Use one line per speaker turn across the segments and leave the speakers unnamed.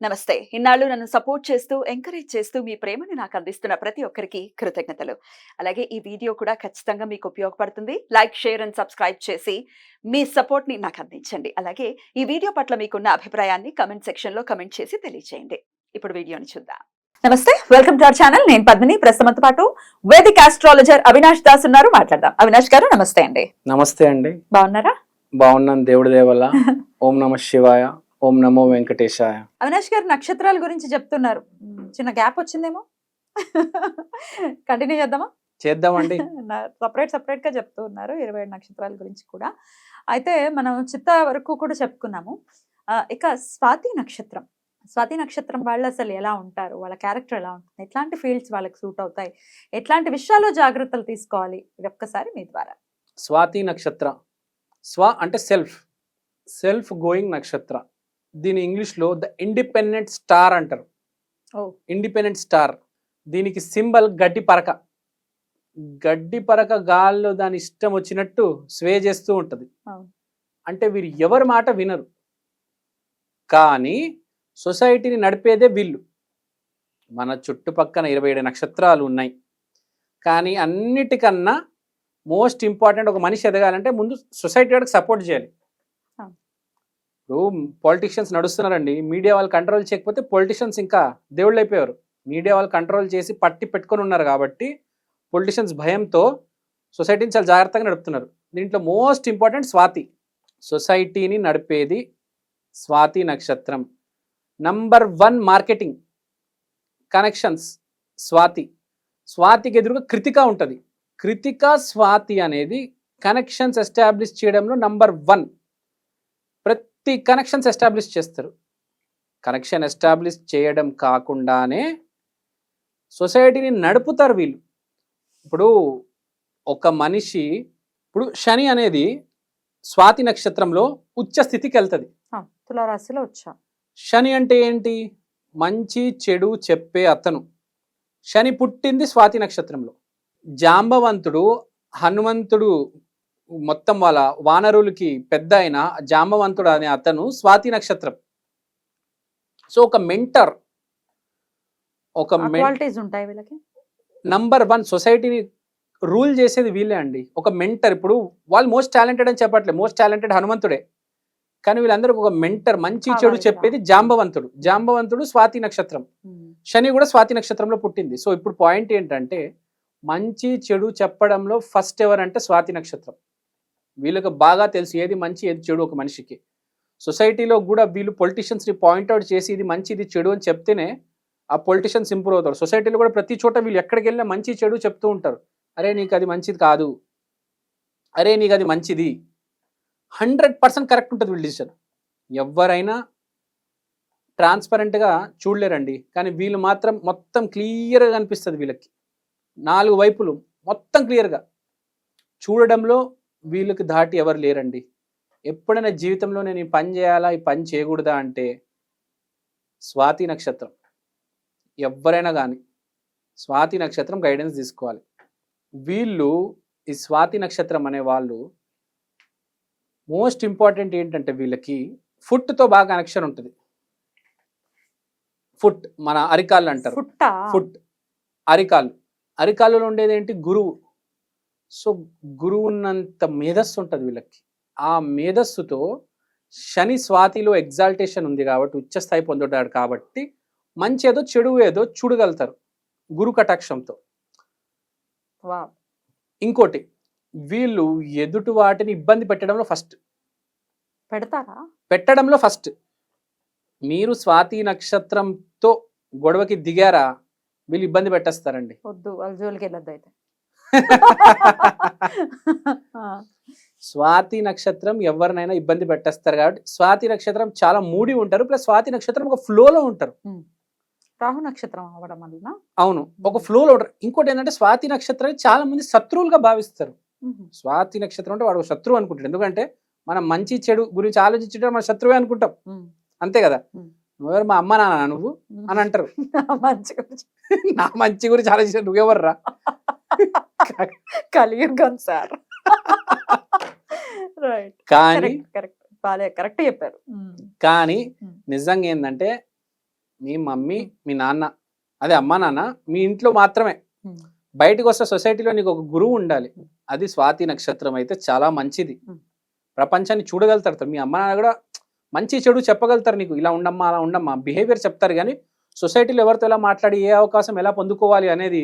నమస్తే. ఇన్నాళ్ళు నన్ను సపోర్ట్ చేస్తూ, ఎంకరేజ్ చేస్తూ మీ ప్రేమని నాకు అందిస్తున్న ప్రతి ఒక్కరికి కృతజ్ఞతలు. అలాగే ఈ వీడియో కూడా ఖచ్చితంగా మీకు ఉపయోగపడుతుంది. లైక్, షేర్ అండ్ సబ్స్క్రైబ్ చేసి మీ సపోర్ట్‌ని నాకు అందించండి. అలాగే ఈ వీడియో పట్ల మీకున్న అభిప్రాయాన్ని కామెంట్ సెక్షన్‌లో కామెంట్ చేసి తెలియజేయండి. ఇప్పుడు వీడియోని చూద్దాం. నమస్తే, వెల్కమ్ టు అవర్ ఛానల్. నేను పద్మిని. ప్రస్తుతంతో పాటు వేదిక్ ఆస్ట్రాలజర్ అవినాష్ దాస్ ఉన్నారు. మాట్లాడదాం. అవినాష్ గారు నమస్తే అండి.
నమస్తే అండి.
బాగున్నారా?
బాగున్నాను, దేవుడి దయ వల్ల. ఓం నమ శివాయ, ఓం నమో వెంకటేశాయ.
అవినాష్ గారు నక్షత్రాల గురించి చెప్తున్నారు. చిన్న గ్యాప్ వచ్చిందేమో. కంటిన్యూ చేద్దామా?
చేద్దామండి.
సపరేట్ గా చెప్తూ ఉన్నారు 27 నక్షత్రాల గురించి కూడా. అయితే మనం చిత్త వరకు కూడా చెప్పుకున్నాము. ఇక స్వాతి నక్షత్రం వాళ్ళు అసలు ఎలా ఉంటారు, వాళ్ళ క్యారెక్టర్ ఎలా ఉంటుంది, ఎట్లాంటి ఫీల్డ్స్ వాళ్ళకి సూట్ అవుతాయి, ఎట్లాంటి విషయాల్లో జాగ్రత్తలు తీసుకోవాలి, ఇది ఒక్కసారి మీ ద్వారా.
స్వాతి నక్షత్ర. స్వ అంటే సెల్ఫ్ గోయింగ్ నక్షత్ర. దీని ఇంగ్లీష్లో ద ఇండిపెండెంట్ స్టార్ అంటారు. Independent star. దీనికి సింబల్ గడ్డి పరక గాల్లో దాని ఇష్టం వచ్చినట్టు స్వే చేస్తూ ఉంటుంది. అంటే వీరు ఎవరి మాట వినరు, కానీ సొసైటీని నడిపేదే వీళ్ళు. మన చుట్టుపక్కన 27 నక్షత్రాలు ఉన్నాయి, కానీ అన్నిటికన్నా మోస్ట్ ఇంపార్టెంట్ ఒక మనిషి ఎదగాలంటే ముందు సొసైటీ వాడికి సపోర్ట్ చేయాలి. ఇప్పుడు పొలిటీషియన్స్ నడుస్తున్నారండి, మీడియా వాళ్ళు కంట్రోల్ చేయకపోతే పొలిటీషియన్స్ ఇంకా దేవుళ్ళు అయిపోయారు. మీడియా వాళ్ళు కంట్రోల్ చేసి పట్టి పెట్టుకొని ఉన్నారు కాబట్టి పొలిటీషియన్స్ భయంతో సొసైటీని చాలా జాగ్రత్తగా నడుపుతున్నారు. దీంట్లో మోస్ట్ ఇంపార్టెంట్ స్వాతి. సొసైటీని నడిపేది స్వాతి నక్షత్రం. నంబర్ 1 మార్కెటింగ్ కనెక్షన్స్ స్వాతికి ఎదురుగా కృతిక ఉంటుంది. కృతిక స్వాతి అనేది కనెక్షన్స్ ఎస్టాబ్లిష్ చేయడంలో నంబర్ 1. ప్రతి కనెక్షన్స్ ఎస్టాబ్లిష్ చేస్తారు. కనెక్షన్ ఎస్టాబ్లిష్ చేయడం కాకుండానే సొసైటీని నడుపుతారు వీళ్ళు. ఇప్పుడు ఒక మనిషి, ఇప్పుడు శని అనేది స్వాతి నక్షత్రంలో ఉచ్చ స్థితికి వెళ్తుంది.
తులారాశిలో వచ్చా.
శని అంటే ఏంటి? మంచి చెడు చెప్పే అతను. శని పుట్టింది స్వాతి నక్షత్రంలో. జాంబవంతుడు, హనుమంతుడు మొత్తం వాళ్ళ వానరులకి పెద్ద అయిన జాంబవంతుడు అనే అతను స్వాతి నక్షత్రం. సో ఒక మెంటర్,
ఉంటాయి వీళ్ళకి.
నంబర్ 1 సొసైటీని రూల్ చేసేది వీళ్ళే అండి. ఒక మెంటర్. ఇప్పుడు వాళ్ళు మోస్ట్ టాలెంటెడ్ అని చెప్పట్లేదు, మోస్ట్ టాలెంటెడ్ హనుమంతుడే, కానీ వీళ్ళందరూ ఒక మెంటర్, మంచి చెడు చెప్పేది జాంబవంతుడు స్వాతి నక్షత్రం. శని కూడా స్వాతి నక్షత్రంలో పుట్టింది. సో ఇప్పుడు పాయింట్ ఏంటంటే, మంచి చెడు చెప్పడంలో ఫస్ట్ ఎవరంటే స్వాతి నక్షత్రం. వీళ్ళకి బాగా తెలుసు ఏది మంచి ఏది చెడు ఒక మనిషికి. సొసైటీలో కూడా వీళ్ళు పొలిటీషియన్స్ని పాయింట్అవుట్ చేసి ఇది మంచి ఇది చెడు అని చెప్తేనే ఆ పొలిటీషియన్స్ ఇంప్రూవ్ అవుతారు. సొసైటీలో కూడా ప్రతి చోట వీళ్ళు ఎక్కడికి వెళ్ళినా మంచి చెడు చెప్తూ ఉంటారు. అరే నీకు అది మంచిది కాదు, అరే నీకు అది మంచిది. 100% కరెక్ట్ ఉంటుంది వీళ్ళ డిసిషన్. ఎవరైనా ట్రాన్స్పరెంట్గా చూడలేరండి, కానీ వీళ్ళు మాత్రం మొత్తం క్లియర్గా కనిపిస్తుంది వీళ్ళకి. 4 వైపులు మొత్తం క్లియర్గా చూడడంలో వీళ్ళకి దాటి ఎవరు లేరండి. ఎప్పుడైనా జీవితంలో నేను ఈ పని చేయాలా, ఈ పని చేయకూడదా అంటే స్వాతి నక్షత్రం. ఎవరైనా కానీ స్వాతి నక్షత్రం గైడెన్స్ తీసుకోవాలి. వీళ్ళు ఈ స్వాతి నక్షత్రం అనే వాళ్ళు మోస్ట్ ఇంపార్టెంట్ ఏంటంటే వీళ్ళకి ఫుట్తో బాగా కనెక్షన్ ఉంటుంది. ఫుట్ మన అరికాళ్ళు అంటారు. ఫుట్ అరికాళ్ళలో ఉండేది ఏంటి? గురువు. సో గురువు ఉన్నంత మేధస్సు ఉంటుంది వీళ్ళకి. ఆ మేధస్సుతో శని స్వాతిలో ఎగ్జాల్టేషన్ ఉంది కాబట్టి, ఉచ్చస్థాయి పొందుతాడు కాబట్టి మంచి ఏదో చెడు ఏదో చూడగలుగుతారు గురు కటాక్షంతో. ఇంకోటి, వీళ్ళు ఎదుటి వాటిని ఇబ్బంది పెట్టడంలో ఫస్ట్. మీరు స్వాతి నక్షత్రంతో గొడవకి దిగారా, వీళ్ళు ఇబ్బంది పెట్టేస్తారండి.
వద్దు, వాళ్ళ జోలికి వెళ్ళొద్దు అయితే.
స్వాతి నక్షత్రం ఎవరినైనా ఇబ్బంది పెట్టేస్తారు కాబట్టి స్వాతి నక్షత్రం చాలా మూడి ఉంటారు. ప్లస్ స్వాతి నక్షత్రం ఒక ఫ్లోలో ఉంటారు.
రాహు నక్షత్రం అవ్వడం వల్ల
అవును, ఒక ఫ్లోలో ఉంటారు. ఇంకోటి ఏంటంటే స్వాతి నక్షత్రాన్ని చాలా మంది శత్రువులుగా భావిస్తారు. స్వాతి నక్షత్రం అంటే వాడు శత్రువు అనుకుంటాడు. ఎందుకంటే మనం మంచి చెడు గురించి ఆలోచించడం మన శత్రువే అనుకుంటాం, అంతే కదా. నువ్వెవరు, మా అమ్మ నాన్న నువ్వు అని అంటారు. నా మంచి గురించి ఆలోచించ నువ్వెవర్రా?
కలియుగం సార్. కానీ
కానీ నిజంగా ఏంటంటే మీ మమ్మీ మీ నాన్న అదే అమ్మా నాన్న మీ ఇంట్లో మాత్రమే. బయటకు వస్తే సొసైటీలో నీకు ఒక గురువు ఉండాలి. అది స్వాతి నక్షత్రం అయితే చాలా మంచిది. ప్రపంచాన్ని చూడగలుగుతారు. మీ అమ్మ నాన్న కూడా మంచి చెడు చెప్పగలుగుతారు నీకు. ఇలా ఉండమ్మా అలా ఉండమ్మా బిహేవియర్ చెప్తారు. కానీ సొసైటీలో ఎవరితో ఎలా మాట్లాడి ఏ అవకాశం ఎలా పొందుకోవాలి అనేది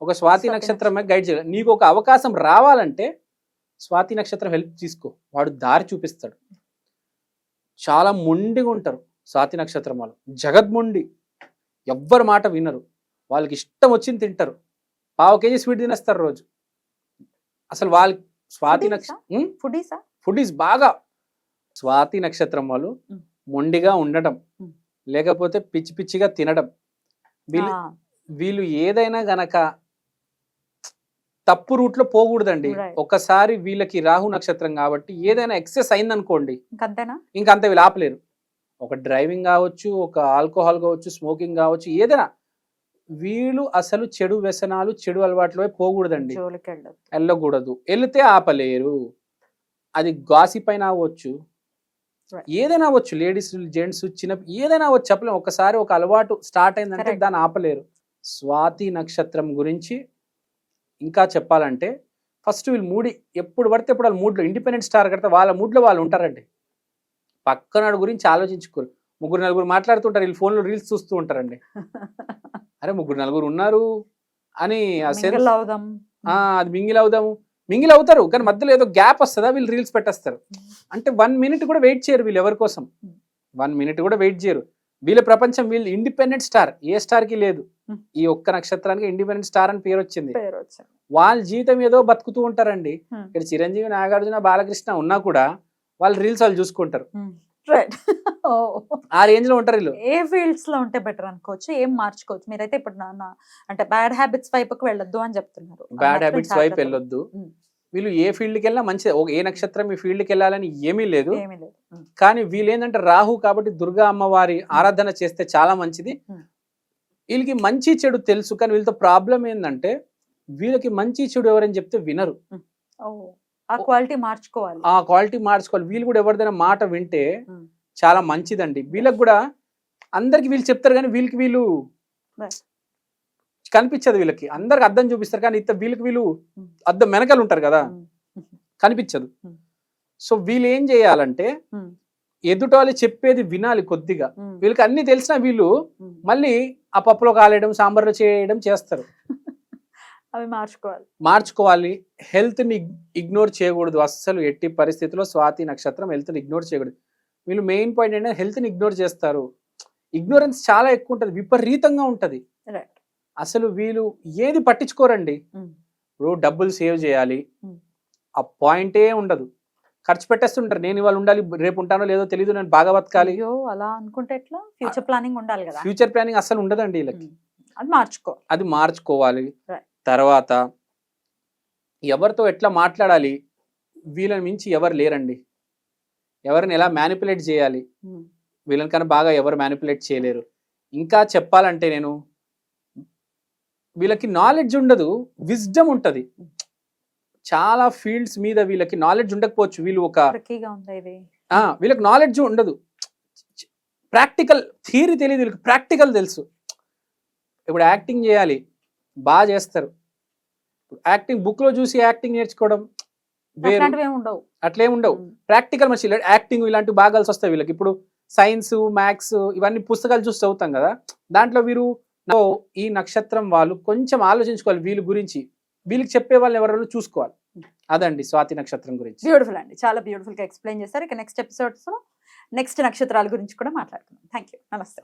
ఒక స్వాతి నక్షత్రమే గైడ్ చేయాలి. నీకు ఒక అవకాశం రావాలంటే స్వాతి నక్షత్రం హెల్ప్ తీసుకో, వాడు దారి చూపిస్తాడు. చాలా మొండిగా ఉంటారు స్వాతి నక్షత్రం వాళ్ళు, జగద్మొండి. ఎవ్వరి మాట వినరు, వాళ్ళకి ఇష్టం వచ్చింది తింటారు. 1/2 kg స్వీట్ తినేస్తారు రోజు. అసలు వాళ్ళ స్వాతి నక్షత్రం ఫుడీస్ బాగా. స్వాతి నక్షత్రం వాళ్ళు మొండిగా ఉండటం, లేకపోతే పిచ్చి పిచ్చిగా తినడం. వీళ్ళు ఏదైనా గనక తప్పు రూట్లో పోకూడదండి. ఒకసారి వీళ్ళకి రాహు నక్షత్రం కాబట్టి ఏదైనా ఎక్సెస్ అయిందనుకోండి ఇంకంతే వీళ్ళు ఆపలేరు. ఒక డ్రైవింగ్ కావచ్చు, ఒక ఆల్కహాల్ కావచ్చు, స్మోకింగ్ కావచ్చు, ఏదైనా వీళ్ళు అసలు చెడు వ్యసనాలు చెడు అలవాట్లు పోకూడదండి, వెళ్ళకూడదు. వెళితే ఆపలేరు. అది గాసిప్ అయినా అవ్వచ్చు, ఏదైనా అవ్వచ్చు, లేడీస్ జెంట్స్ చిన్న ఏదైనా అవ్వచ్చు, చెప్పలేము. ఒకసారి ఒక అలవాటు స్టార్ట్ అయిందంటే దాన్ని ఆపలేరు. స్వాతి నక్షత్రం గురించి ఇంకా చెప్పాలంటే ఫస్ట్ వీళ్ళు మూడి ఎప్పుడు పడితే ఎప్పుడు వాళ్ళ మూడ్లో ఇండిపెండెంట్ స్టార్ కడితే వాళ్ళ మూడ్లో వాళ్ళు ఉంటారండి. పక్కనాడు గురించి ఆలోచించుకోరు. 3-4 మాట్లాడుతుంటారు, వీళ్ళు ఫోన్లో రీల్స్ చూస్తూ ఉంటారండి. అరే 3-4 ఉన్నారు అని అది మింగిల్ అవుతారు. కానీ మధ్యలో ఏదో గ్యాప్ వస్తుందా వీళ్ళు రీల్స్ పెట్టేస్తారు. అంటే 1 minute కూడా వెయిట్ చేయరు వీళ్ళు ఎవరి కోసం. 1 minute కూడా వెయిట్ చేయరు. వీళ్ళ ప్రపంచం, వీళ్ళు ఇండిపెండెంట్ స్టార్. ఏ స్టార్ కి లేదు. ఈ ఒక్క నక్షత్రానికి ఇండిపెండెంట్ స్టార్ అని పేరు వచ్చింది. వాళ్ళ జీవితం ఏదో బతుకుతూ ఉంటారండి. ఇక్కడ చిరంజీవి, నాగార్జున, బాలకృష్ణ ఉన్నా కూడా వాళ్ళ రీల్స్ వాళ్ళు చూసుకుంటారు. ఆ రేంజ్ లో ఉంటారు వీళ్ళు.
ఏ ఫీల్డ్స్ లో ఉంటే బెటర్ అనుకోవచ్చు, ఏం మార్చుకోవచ్చు? మీరైతే ఇప్పుడు అంటే బ్యాడ్ హ్యాబిట్స్ వైపుకి వెళ్ళొద్దు అని చెప్తున్నారు.
బ్యాడ్ హ్యాబిట్స్ వైపు వెళ్ళొద్దు. వీళ్ళు ఏ ఫీల్డ్కి వెళ్ళినా మంచిది. ఏ నక్షత్రం ఈ ఫీల్డ్కి వెళ్ళాలని ఏమీ లేదు. కానీ వీళ్ళు ఏంటంటే రాహు కాబట్టి దుర్గా అమ్మవారి ఆరాధన చేస్తే చాలా మంచిది. వీళ్ళకి మంచి చెడు తెలుసు, కానీ వీళ్ళతో ప్రాబ్లం ఏంటంటే వీళ్ళకి మంచి చెడు ఎవరని చెప్తే వినరు.
ఆ క్వాలిటీ మార్చుకోవాలి.
వీళ్ళు కూడా ఎవరిదైనా మాట వింటే చాలా మంచిదండి. వీళ్ళకి కూడా అందరికి వీళ్ళు చెప్తారు, కానీ వీళ్ళు కనిపించదు. వీళ్ళకి అందరికి అద్దం చూపిస్తారు, కానీ వీళ్ళు అద్దం వెనకాల ఉంటారు కదా, కనిపించదు. సో వీళ్ళు ఏం చేయాలంటే ఎదుట వాళ్ళు చెప్పేది వినాలి కొద్దిగా. వీళ్ళకి అన్ని తెలిసినా వీళ్ళు మళ్ళీ ఆ పప్పులో కాలేయడం, సాంబార్లో చేయడం చేస్తారు.
అవి
మార్చుకోవాలి. హెల్త్ ని ఇగ్నోర్ చేయకూడదు అస్సలు, ఎట్టి పరిస్థితుల్లో. స్వాతి నక్షత్రం హెల్త్ ని ఇగ్నోర్ చేయకూడదు. వీళ్ళు మెయిన్ పాయింట్ ఏంటంటే హెల్త్ ని ఇగ్నోర్ చేస్తారు. ఇగ్నోరెన్స్ చాలా ఎక్కువ ఉంటది, విపరీతంగా ఉంటది. అసలు వీళ్ళు ఏది పట్టించుకోరండి. ఇప్పుడు డబ్బులు సేవ్ చేయాలి, ఆ పాయింటే ఉండదు. ఖర్చు పెట్టేస్తుంటారు. నేను ఇవాళ ఉండాలి, రేపు ఉంటానో లేదో తెలియదు, నేను బాగా బతకాలి.
అలా అనుకుంటే ఎట్లా? ఫ్యూచర్ ప్లానింగ్ ఉండాలి కదా.
ఫ్యూచర్ ప్లానింగ్ అసలు ఉండదండి వీళ్ళకి. అది మార్చుకోవాలి. తర్వాత ఎవరితో ఎట్లా మాట్లాడాలి, వీళ్ళని మించి ఎవరు లేరండి. ఎవరిని ఎలా మ్యానిపులేట్ చేయాలి, వీళ్ళని కన్నా బాగా ఎవరు మ్యానిపులేట్ చేయలేరు. ఇంకా చెప్పాలంటే నేను వీళ్ళకి నాలెడ్జ్ ఉండదు, విజ్డమ్ ఉంటది. చాలా ఫీల్డ్స్ మీద వీళ్ళకి నాలెడ్జ్ ఉండకపోవచ్చు. వీళ్ళకి నాలెడ్జ్ ఉండదు. ప్రాక్టికల్ థియరీ తెలియదు వీళ్ళకి, ప్రాక్టికల్ తెలుసు. ఇప్పుడు యాక్టింగ్ చేయాలి, బాగా చేస్తారు. యాక్టింగ్ బుక్ లో చూసి యాక్టింగ్ నేర్చుకోవడం అట్లేం ఉండవు. ప్రాక్టికల్ మంచి యాక్టింగ్ ఇలాంటివి బాగా కలిసి వస్తాయి వీళ్ళకి. ఇప్పుడు సైన్స్, మ్యాథ్స్ ఇవన్నీ పుస్తకాలు చూసి చదువుతాం కదా, దాంట్లో వీరు ఈ నక్షత్రం వాళ్ళు కొంచెం ఆలోచించుకోవాలి వీళ్ళ గురించి. వీళ్ళకి చెప్పే వాళ్ళు ఎవరైనా చూసుకోవాలి. అదండి స్వాతి నక్షత్రం గురించి.
బ్యూటిఫుల్ అండి, చాలా బ్యూటిఫుల్ గా ఎక్స్ప్లెయిన్ చేశారు. ఇక నెక్స్ట్ ఎపిసోడ్స్ నెక్స్ట్ నక్షత్రాల గురించి కూడా మాట్లాడుకుందాం. థ్యాంక్ యూ, నమస్తే.